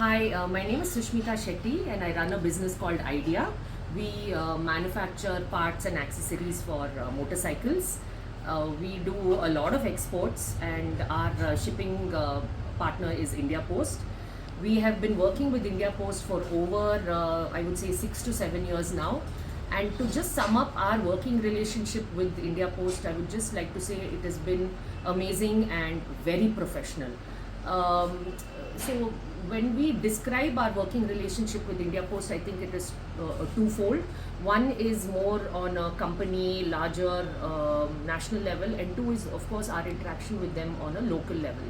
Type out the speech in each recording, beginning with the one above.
Hi, my name is Sushmita Shetty and I run a business called Idea. We manufacture parts and accessories for motorcycles. We do a lot of exports and our shipping partner is India Post. We have been working with India Post for over, I would say, 6 to 7 years now. And to just sum up our working relationship with India Post, I would just like to say it has been amazing and very professional. So when we describe our working relationship with India Post, I think it is twofold. One is more on a company, larger national level, and two is, of course, our interaction with them on a local level.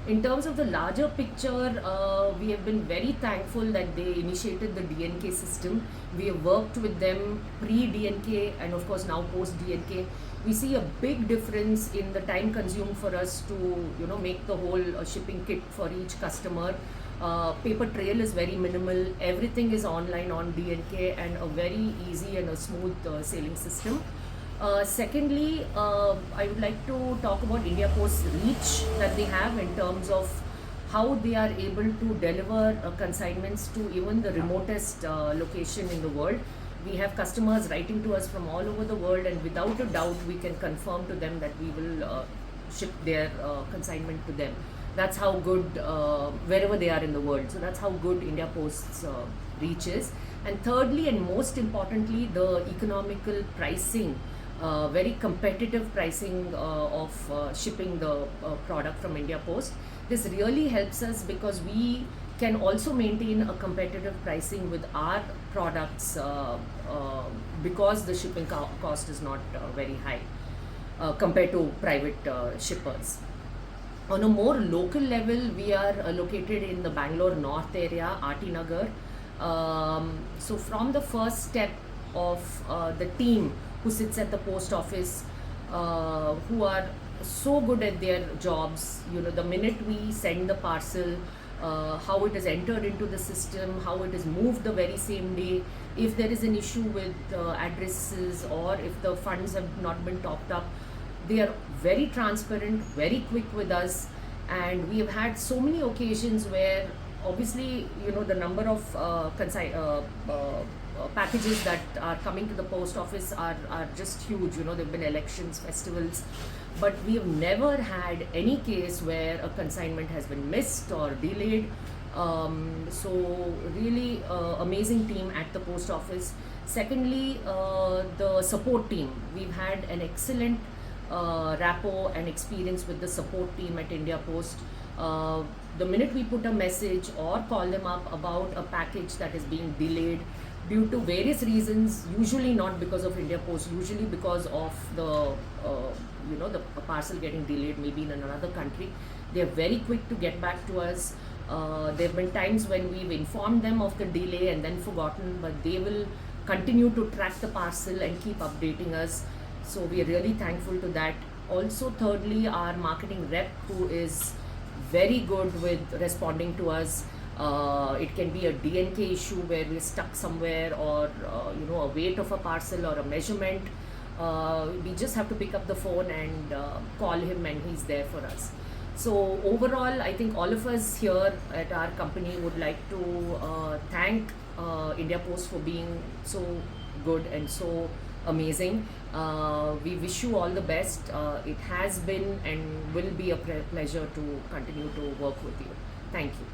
In terms of the larger picture, we have been very thankful that they initiated the DNK system. We have worked with them pre-DNK and of course now post-DNK. We see a big difference in the time consumed for us to make the whole shipping kit for each customer. Paper trail is very minimal. Everything is online on DNK and a very easy and a smooth sailing system. Secondly, I would like to talk about India Post's reach that they have in terms of how they are able to deliver consignments to even the remotest location in the world. We have customers writing to us from all over the world, and without a doubt, we can confirm to them that we will ship their consignment to them. That's how good, wherever they are in the world. So that's how good India Post's reach is. And thirdly, and most importantly, the economical pricing. Very competitive pricing of shipping the product from India Post. This really helps us because we can also maintain a competitive pricing with our products because the shipping cost is not very high compared to private shippers. On a more local level, we are located in the Bangalore North area, RT Nagar. So from the first step of the team who sits at the post office, who are so good at their jobs, the minute we send the parcel, how it is entered into the system, how it is moved the very same day, if there is an issue with addresses or if the funds have not been topped up, they are very transparent, very quick with us. And we have had so many occasions where obviously the number of packages that are coming to the post office are just huge. There have been elections, festivals, but we have never had any case where a consignment has been missed or delayed. So really amazing team at the post office. Secondly, the support team. We've had an excellent rapport and experience with the support team at India Post. The minute we put a message or call them up about a package that is being delayed due to various reasons, usually not because of India Post, usually because of the the parcel getting delayed maybe in another country, they are very quick to get back to us. There have been times when we've informed them of the delay and then forgotten, but they will continue to track the parcel and keep updating us. So we are really thankful to that. Also, thirdly, our marketing rep, who is very good with responding to us. It can be a DNK issue where we're stuck somewhere, or a weight of a parcel or a measurement. We just have to pick up the phone and call him, and he's there for us. So overall, I think all of us here at our company would like to thank India Post for being so good and so amazing. We wish you all the best. It has been and will be a pleasure to continue to work with you. Thank you.